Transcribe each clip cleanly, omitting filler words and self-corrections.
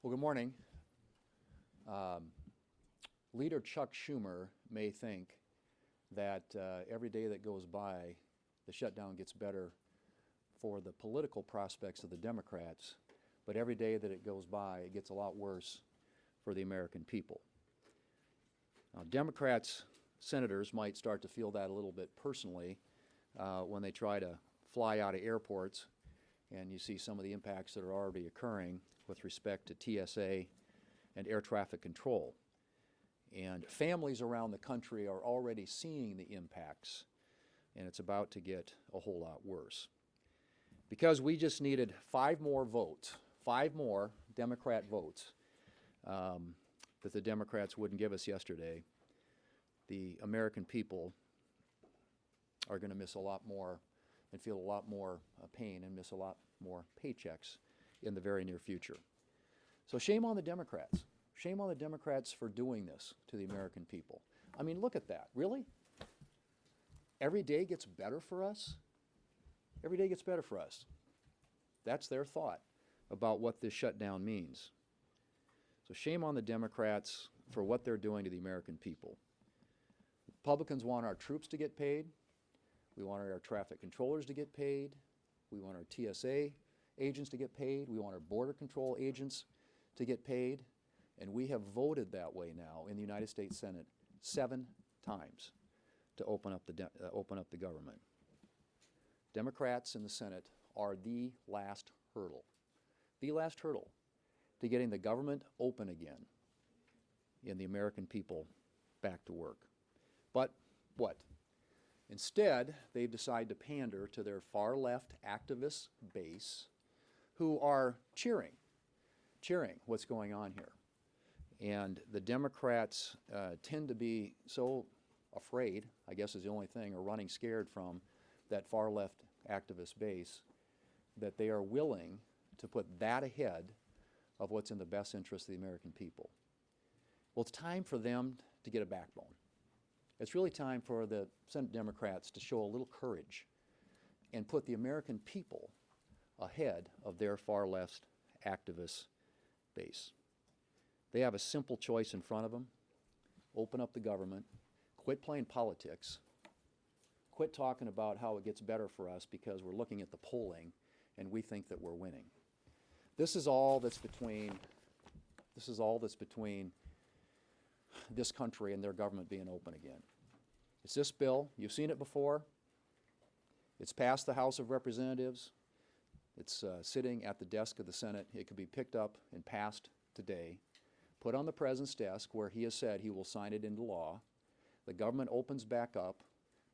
Well, good morning. Leader Chuck Schumer may think that every day that goes by, the shutdown gets better for the political prospects of the Democrats, but every day that it goes by, it gets a lot worse for the American people. Now, Democrats, senators might start to feel that a little bit personally when they try to fly out of airports, and you see some of the impacts that are already occurring with respect to TSA and air traffic control. And families around the country are already seeing the impacts, and it's about to get a whole lot worse. Because we just needed 5 more votes, 5 more Democrat votes that the Democrats wouldn't give us yesterday, the American people are going to miss a lot more and feel a lot more pain and miss a lot more paychecks in the very near future. So shame on the Democrats. Shame on the Democrats for doing this to the American people. I mean, look at that. Really? Every day gets better for us? Every day gets better for us. That's their thought about what this shutdown means. So shame on the Democrats for what they're doing to the American people. Republicans want our troops to get paid. We want our air traffic controllers to get paid. We want our TSA agents to get paid. We want our border control agents to get paid. And we have voted that way now in the United States Senate 7 times to open up the government. Democrats in the Senate are the last hurdle to getting the government open again and the American people back to work. But what? Instead, they've decided to pander to their far-left activist base who are cheering what's going on here. And the Democrats tend to be so afraid, I guess is the only thing, or running scared from that far-left activist base, that they are willing to put that ahead of what's in the best interest of the American people. Well, it's time for them to get a backbone. It's really time for the Senate Democrats to show a little courage and put the American people ahead of their far-left activist base. They have a simple choice in front of them. Open up the government. Quit playing politics. Quit talking about how it gets better for us because we're looking at the polling and we think that we're winning. This is all that's between this country and their government being open again. It's this bill. You've seen it before. It's passed the House of Representatives. It's sitting at the desk of the Senate. It could be picked up and passed today, put on the President's desk where he has said he will sign it into law. The government opens back up.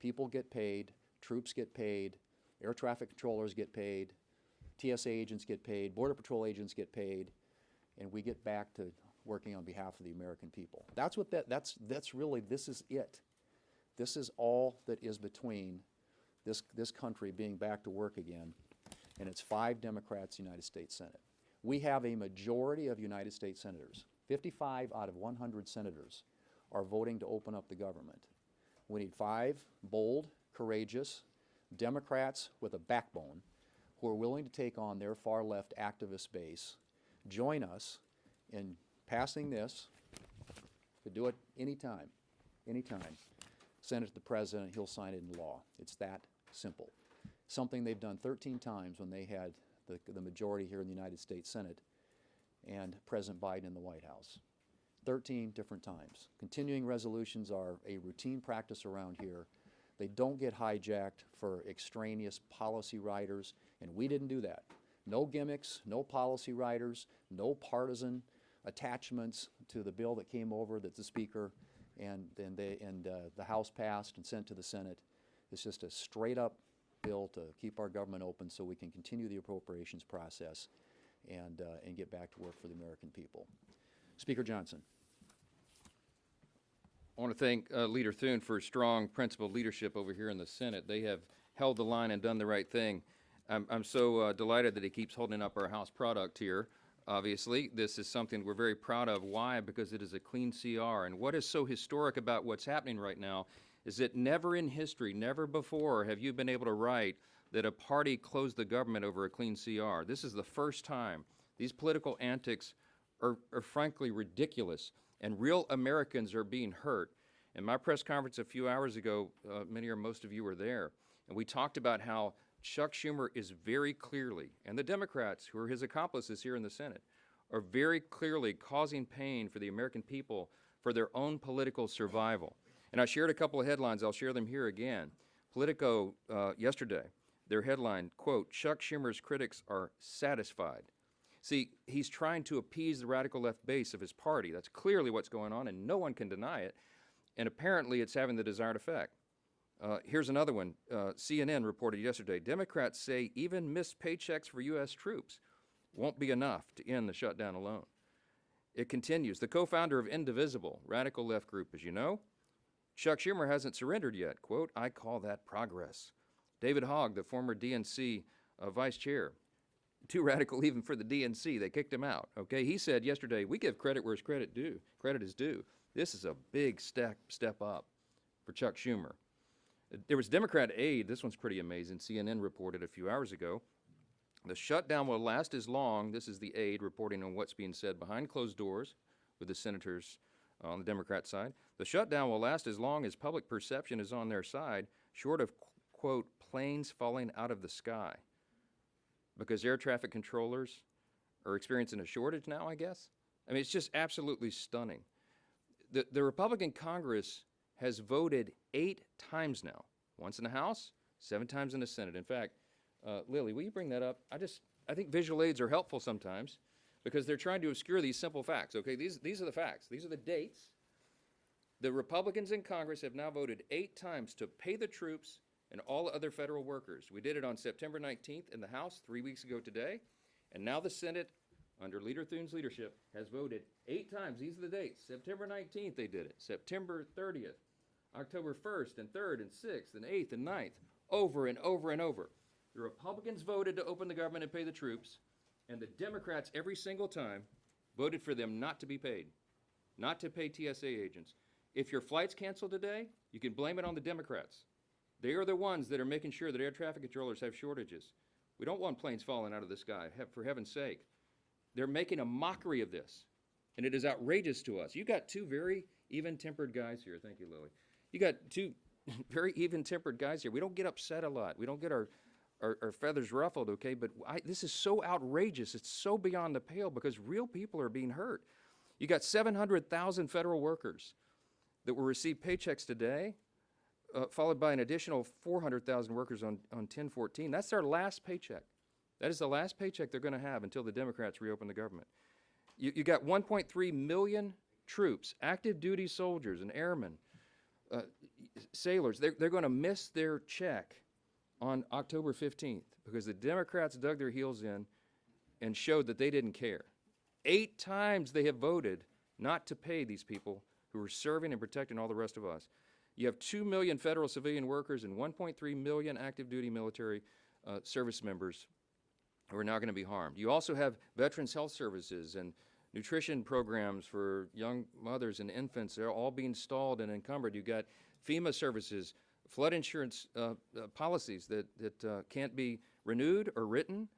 People get paid. Troops get paid. Air traffic controllers get paid. TSA agents get paid. Border Patrol agents get paid. And we get back to working on behalf of the American people. That's what that's really, this is it. This is all that is between this country being back to work again, and it's 5 Democrats in the United States Senate. We have a majority of United States senators. 55 out of 100 senators are voting to open up the government. We need 5 bold, courageous Democrats with a backbone who are willing to take on their far-left activist base, join us in passing this. Could do it anytime, anytime. Send it to the President, he'll sign it into law. It's that simple. Something they've done 13 times when they had the majority here in the United States Senate and President Biden in the White House. 13 different times. Continuing resolutions are a routine practice around here. They don't get hijacked for extraneous policy writers, and we didn't do that. No gimmicks, no policy writers, no partisan attachments to the bill that came over that the Speaker and the House passed and sent to the Senate. It's just a straight-up bill to keep our government open so we can continue the appropriations process and get back to work for the American people. Speaker Johnson. I want to thank Leader Thune for strong principled leadership over here in the Senate. They have held the line and done the right thing. I'm so delighted that he keeps holding up our House product here. Obviously, this is something we're very proud of. Why? Because it is a clean CR. And what is so historic about what's happening right now is that never in history, never before have you been able to write that a party closed the government over a clean CR. This is the first time. These political antics are frankly ridiculous, and real Americans are being hurt. In my press conference a few hours ago, many or most of you were there, and we talked about how Chuck Schumer is very clearly, and the Democrats who are his accomplices here in the Senate, are very clearly causing pain for the American people for their own political survival. And I shared a couple of headlines. I'll share them here again. Politico yesterday, their headline, quote, "Chuck Schumer's critics are satisfied." See, he's trying to appease the radical left base of his party. That's clearly what's going on, and no one can deny it. And apparently it's having the desired effect. Here's another one. CNN reported yesterday, Democrats say even missed paychecks for U.S. troops won't be enough to end the shutdown alone. It continues. The co-founder of Indivisible, radical left group, as you know, Chuck Schumer hasn't surrendered yet. Quote, "I call that progress." David Hogg, the former DNC vice chair, too radical even for the DNC. They kicked him out. Okay, he said yesterday, "We give credit where credit is due. This is a big step up for Chuck Schumer." There was Democrat aide. This one's pretty amazing. CNN reported a few hours ago. The shutdown will last as long, this is the aide reporting on what's being said behind closed doors with the senators on the Democrat side. The shutdown will last as long as public perception is on their side, short of, quote, planes falling out of the sky. Because air traffic controllers are experiencing a shortage now, I guess? I mean, it's just absolutely stunning. The Republican Congress has voted 8 times now. Once in the House, 7 times in the Senate. In fact, Lily, will you bring that up? I think visual aids are helpful sometimes because they're trying to obscure these simple facts. Okay, these are the facts. These are the dates. The Republicans in Congress have now voted 8 times to pay the troops and all other federal workers. We did it on September 19th in the House 3 weeks ago today, and now the Senate, under Leader Thune's leadership, has voted 8 times. These are the dates. September 19th they did it. September 30th, October 1st and 3rd and 6th and 8th and 9th, over and over and over. The Republicans voted to open the government and pay the troops, and the Democrats every single time voted for them not to be paid, not to pay TSA agents. If your flight's canceled today, you can blame it on the Democrats. They are the ones that are making sure that air traffic controllers have shortages. We don't want planes falling out of the sky, for heaven's sake. They're making a mockery of this, and it is outrageous to us. You got 2 very even-tempered guys here. Thank you, Lily. You got 2 very even-tempered guys here. We don't get upset a lot. We don't get our feathers ruffled, okay? But this is so outrageous. It's so beyond the pale because real people are being hurt. You got 700,000 federal workers that will receive paychecks today, followed by an additional 400,000 workers on 10/14. That's their last paycheck. That is the last paycheck they're going to have until the Democrats reopen the government. You got 1.3 million troops, active duty soldiers and airmen, sailors. They're going to miss their check on October 15th because the Democrats dug their heels in and showed that they didn't care. 8 times they have voted not to pay these people who are serving and protecting all the rest of us. You have 2 million federal civilian workers and 1.3 million active duty military service members who are now going to be harmed. You also have Veterans Health Services and nutrition programs for young mothers and infants. They're all being stalled and encumbered. You've got FEMA services, flood insurance policies that can't be renewed or written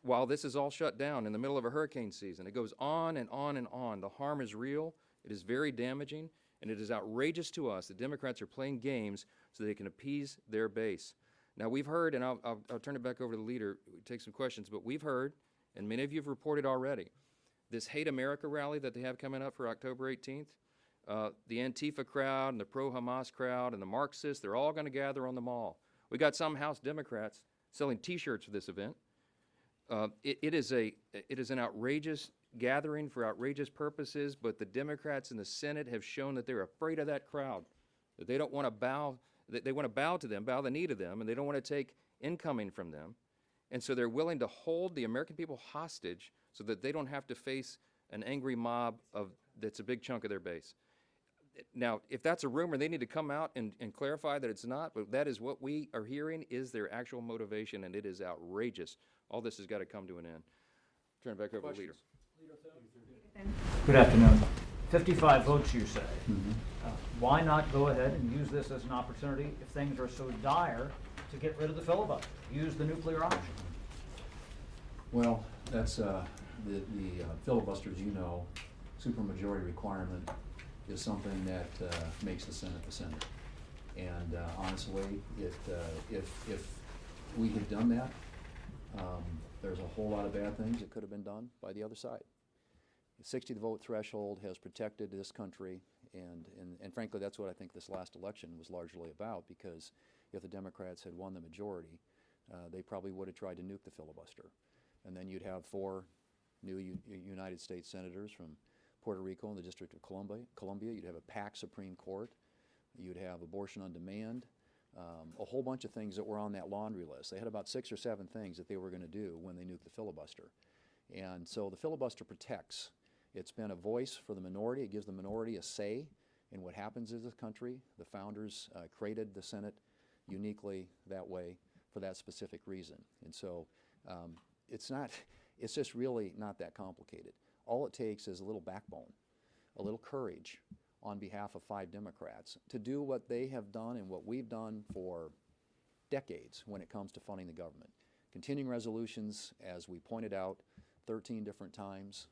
while this is all shut down in the middle of a hurricane season. It goes on and on and on. The harm is real. It is very damaging, and it is outrageous to us that Democrats are playing games so they can appease their base. Now, we've heard, and I'll turn it back over to the leader, take some questions, but we've heard, and many of you have reported already, this Hate America rally that they have coming up for October 18th. The Antifa crowd and the pro-Hamas crowd and the Marxists, they're all going to gather on the mall. We got some House Democrats selling T-shirts for this event. It is an outrageous gathering for outrageous purposes, but the Democrats in the Senate have shown that they're afraid of that crowd, that they don't want to bow, that they want to bow to them, bow the knee to them, and they don't want to take incoming from them. And so they're willing to hold the American people hostage so that they don't have to face an angry mob that's a big chunk of their base. Now, if that's a rumor, they need to come out and clarify that it's not, but that is what we are hearing is their actual motivation, and it is outrageous. All this has got to come to an end. Turn it back over to the leader. Good afternoon. 55 votes, you say. Why not go ahead and use this as an opportunity if things are so dire to get rid of the filibuster? Use the nuclear option. Well, that's the filibuster, as you know, supermajority requirement is something that makes the Senate the Senate. And honestly, if we had done that, there's a whole lot of bad things that could have been done by the other side. The 60 vote threshold has protected this country, and frankly, that's what I think this last election was largely about, because if the Democrats had won the majority, they probably would have tried to nuke the filibuster. And then you'd have 4 new United States senators from Puerto Rico and the District of Columbia. You'd have a packed Supreme Court. You'd have abortion on demand, a whole bunch of things that were on that laundry list. They had about 6 or 7 things that they were going to do when they nuked the filibuster. And so the filibuster protects. It's been a voice for the minority. It gives the minority a say in what happens in this country. The founders created the Senate uniquely that way for that specific reason. And so it's just really not that complicated. All it takes is a little backbone, a little courage on behalf of 5 Democrats to do what they have done and what we've done for decades when it comes to funding the government. Continuing resolutions, as we pointed out 13 different times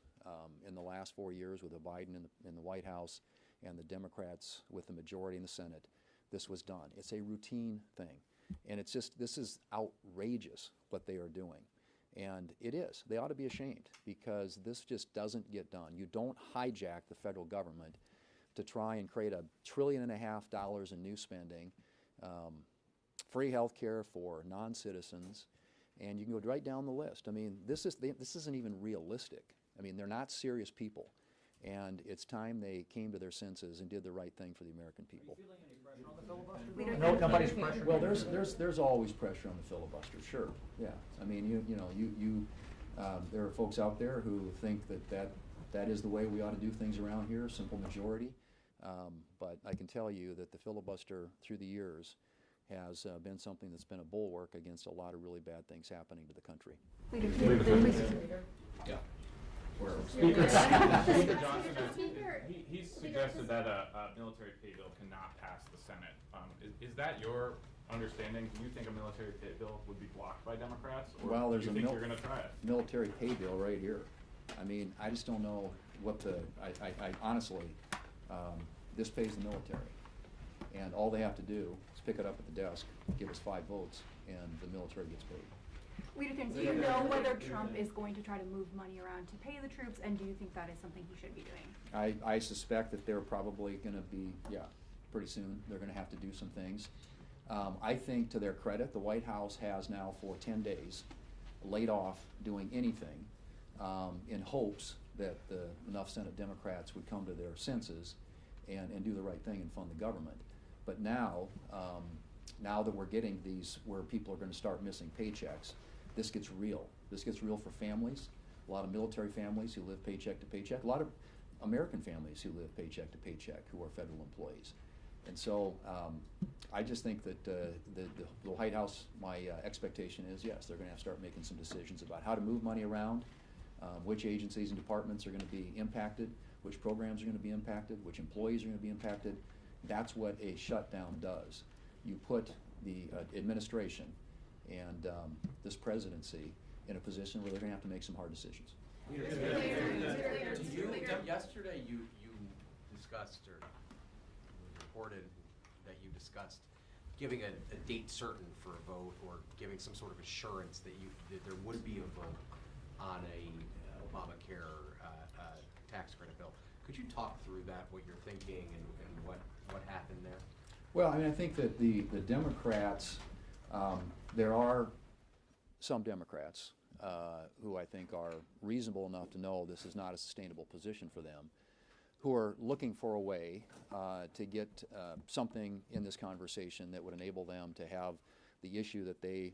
in the last 4 years with Biden in the White House and the Democrats with the majority in the Senate, this was done. It's a routine thing. And it's just, this is outrageous what they are doing. And it is. They ought to be ashamed, because this just doesn't get done. You don't hijack the federal government to try and create $1.5 trillion in new spending, free health care for non-citizens, and you can go right down the list. I mean, this isn't even realistic. I mean, they're not serious people, and it's time they came to their senses and did the right thing for the American people. Are you feeling any pressure on the filibuster? No, nobody's pressuring. Well, there's always pressure on the filibuster, sure. Yeah, I mean, there are folks out there who think that is the way we ought to do things around here, simple majority. But I can tell you that the filibuster through the years has been something that's been a bulwark against a lot of really bad things happening to the country. Yeah. Speaker Johnson, he's suggested that a military pay bill cannot pass the Senate. Is that your understanding? Do you think a military pay bill would be blocked by Democrats? Or Well, there's do you think you're going to try it? Military pay bill right here. I mean, I just don't know what I honestly, this pays the military. And all they have to do is pick it up at the desk, give us 5 votes, and the military gets paid. Leader Thune, do you know whether Trump is going to try to move money around to pay the troops, and do you think that is something he should be doing? I suspect that they're probably going to be, pretty soon, they're going to have to do some things. I think, to their credit, the White House has now for 10 days laid off doing anything in hopes that enough Senate Democrats would come to their senses and do the right thing and fund the government. But now, now that we're getting these where people are going to start missing paychecks, this gets real. This gets real for families, a lot of military families who live paycheck to paycheck, a lot of American families who live paycheck to paycheck who are federal employees. And so I just think that the White House, my expectation is, yes, they're going to have to start making some decisions about how to move money around, which agencies and departments are going to be impacted, which programs are going to be impacted, which employees are going to be impacted. That's what a shutdown does. You put the administration and this presidency in a position where they're going to have to make some hard decisions. Yesterday you discussed, or reported that you discussed giving a date certain for a vote, or giving some sort of assurance that there would be a vote on a Obamacare tax credit bill. Could you talk through that, what you're thinking, and what happened there? Well, I mean, I think that the Democrats, there are some Democrats who I think are reasonable enough to know this is not a sustainable position for them, who are looking for a way to get something in this conversation that would enable them to have the issue that they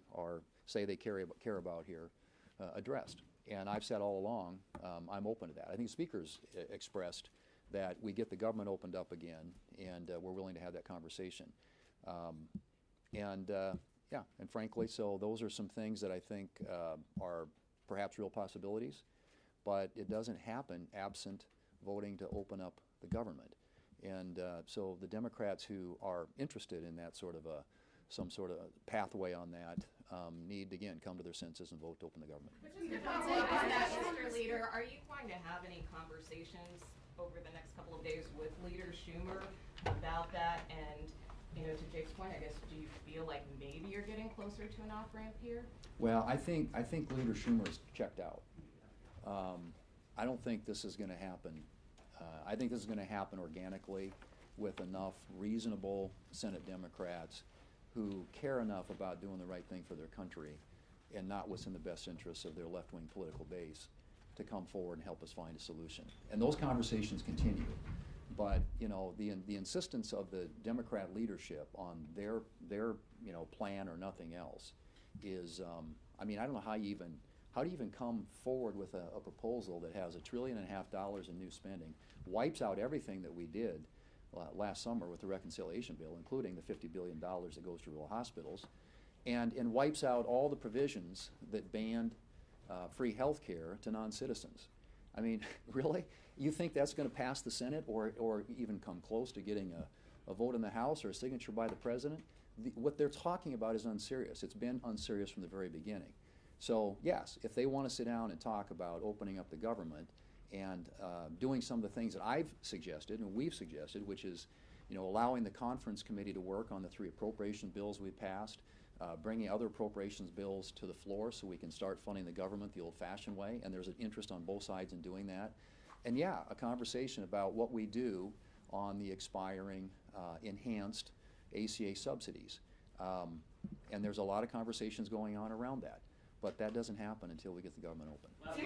say they care about here addressed. And I've said all along, I'm open to that. I think speakers expressed that we get the government opened up again, and we're willing to have that conversation. And frankly, so those are some things that I think are perhaps real possibilities, but it doesn't happen absent voting to open up the government. And so the Democrats who are interested in that sort of some sort of pathway on that, need to, again, come to their senses and vote to open the government. Mr. Leader, are you going to have any conversations over the next couple of days with Leader Schumer about that? And, you know, to Jake's point, I guess, do you feel like maybe you're getting closer to an off-ramp here? Well, I think Leader Schumer is checked out. I don't think this is going to happen. I think this is going to happen organically with enough reasonable Senate Democrats who care enough about doing the right thing for their country and not what's in the best interests of their left-wing political base to come forward and help us find a solution. And those conversations continue. But, you know, the insistence of the Democrat leadership on their you know, plan or nothing else is, I mean, I don't know how do you even come forward with a proposal that has $1.5 trillion in new spending, wipes out everything that we did last summer with the reconciliation bill, including the $50 billion that goes to rural hospitals, and wipes out all the provisions that banned free health care to non-citizens. I mean, really? You think that's going to pass the Senate or even come close to getting a vote in the House or a signature by the President? What they're talking about is unserious. It's been unserious from the very beginning. So, yes, if they want to sit down and talk about opening up the government and doing some of the things that I've suggested and we've suggested, which is, you know, allowing the conference committee to work on the 3 appropriation bills we passed, bringing other appropriations bills to the floor so we can start funding the government the old-fashioned way, and there's an interest on both sides in doing that. And yeah, a conversation about what we do on the expiring enhanced ACA subsidies. And there's a lot of conversations going on around that. But that doesn't happen until we get the government open. I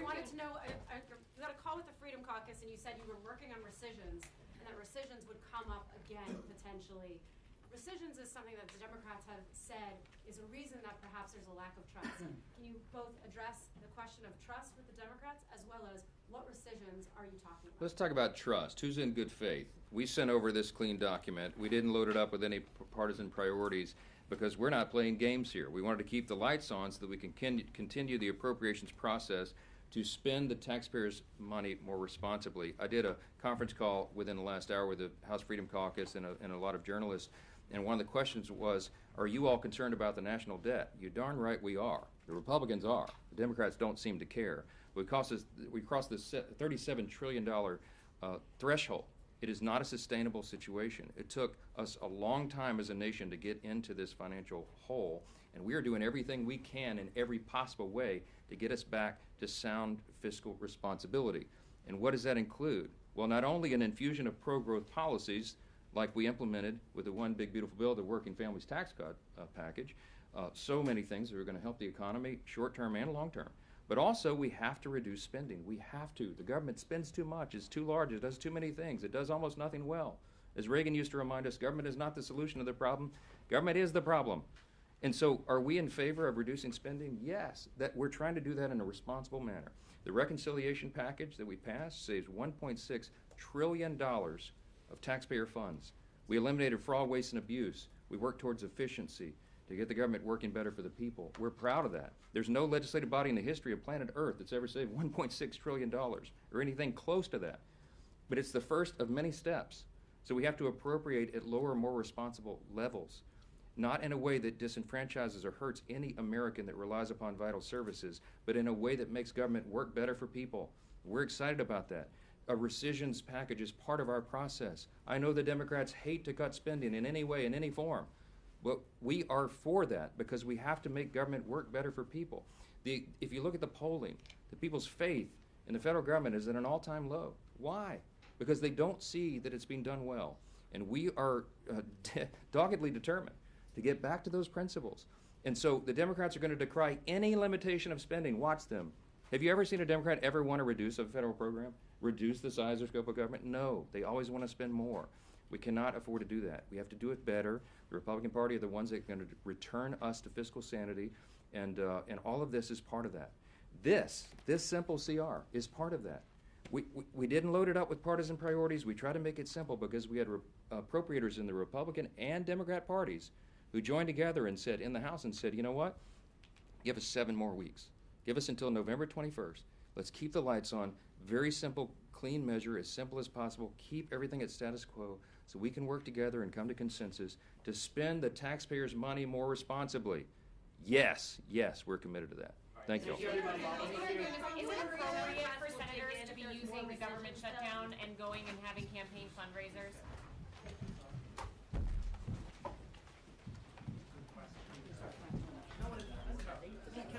wanted to know, you got a call with the Freedom Caucus and you said you were working on rescissions and that rescissions would come up again potentially. Rescissions is something that the Democrats have said is a reason that perhaps there's a lack of trust. Can you both address the question of trust with the Democrats as well as what rescissions are you talking about? Let's talk about trust. Who's in good faith? We sent over this clean document. We didn't load it up with any partisan priorities because we're not playing games here. We wanted to keep the lights on so that we can continue the appropriations process to spend the taxpayers' money more responsibly. I did a conference call within the last hour with the House Freedom Caucus and a lot of journalists, and one of the questions was, are you all concerned about the national debt? You darn right we are. The Republicans are. The Democrats don't seem to care. We crossed this $37 trillion threshold. It is not a sustainable situation. It took us a long time as a nation to get into this financial hole, and we are doing everything we can in every possible way to get us back to sound fiscal responsibility. And what does that include? Well, not only an infusion of pro-growth policies like we implemented with the One Big Beautiful Bill, the Working Families Tax Cut package, so many things that are going to help the economy short-term and long-term. But also, we have to reduce spending. We have to. The government spends too much. It's too large. It does too many things. It does almost nothing well. As Reagan used to remind us, government is not the solution to the problem. Government is the problem. And so are we in favor of reducing spending? Yes. That we're trying to do that in a responsible manner. The reconciliation package that we passed saves $1.6 trillion of taxpayer funds. We eliminated fraud, waste, and abuse. We worked towards efficiency to get the government working better for the people. We're proud of that. There's no legislative body in the history of planet Earth that's ever saved $1.6 trillion or anything close to that. But it's the first of many steps. So we have to appropriate at lower, more responsible levels, not in a way that disenfranchises or hurts any American that relies upon vital services, but in a way that makes government work better for people. We're excited about that. A rescissions package is part of our process. I know the Democrats hate to cut spending in any way, in any form. But we are for that because we have to make government work better for people. If you look at the polling, the people's faith in the federal government is at an all-time low. Why? Because they don't see that it's being done well. And we are doggedly determined to get back to those principles. And so the Democrats are going to decry any limitation of spending. Watch them. Have you ever seen a Democrat ever want to reduce a federal program? Reduce the size or scope of government? No. They always want to spend more. We cannot afford to do that. We have to do it better. The Republican Party are the ones that are going to return us to fiscal sanity, and all of this is part of that. This simple CR is part of that. We didn't load it up with partisan priorities. We tried to make it simple because we had appropriators in the Republican and Democrat parties who joined together and said, in the House, and said, you know what? Give us 7 more weeks. Give us until November 21st. Let's keep the lights on. Very simple, clean measure, as simple as possible. Keep everything at status quo. so we can work together and come to consensus to spend the taxpayers' money more responsibly. Yes, we're committed to that. Thank you. Is it appropriate for senators to be using the government shutdown and going and having campaign fundraisers?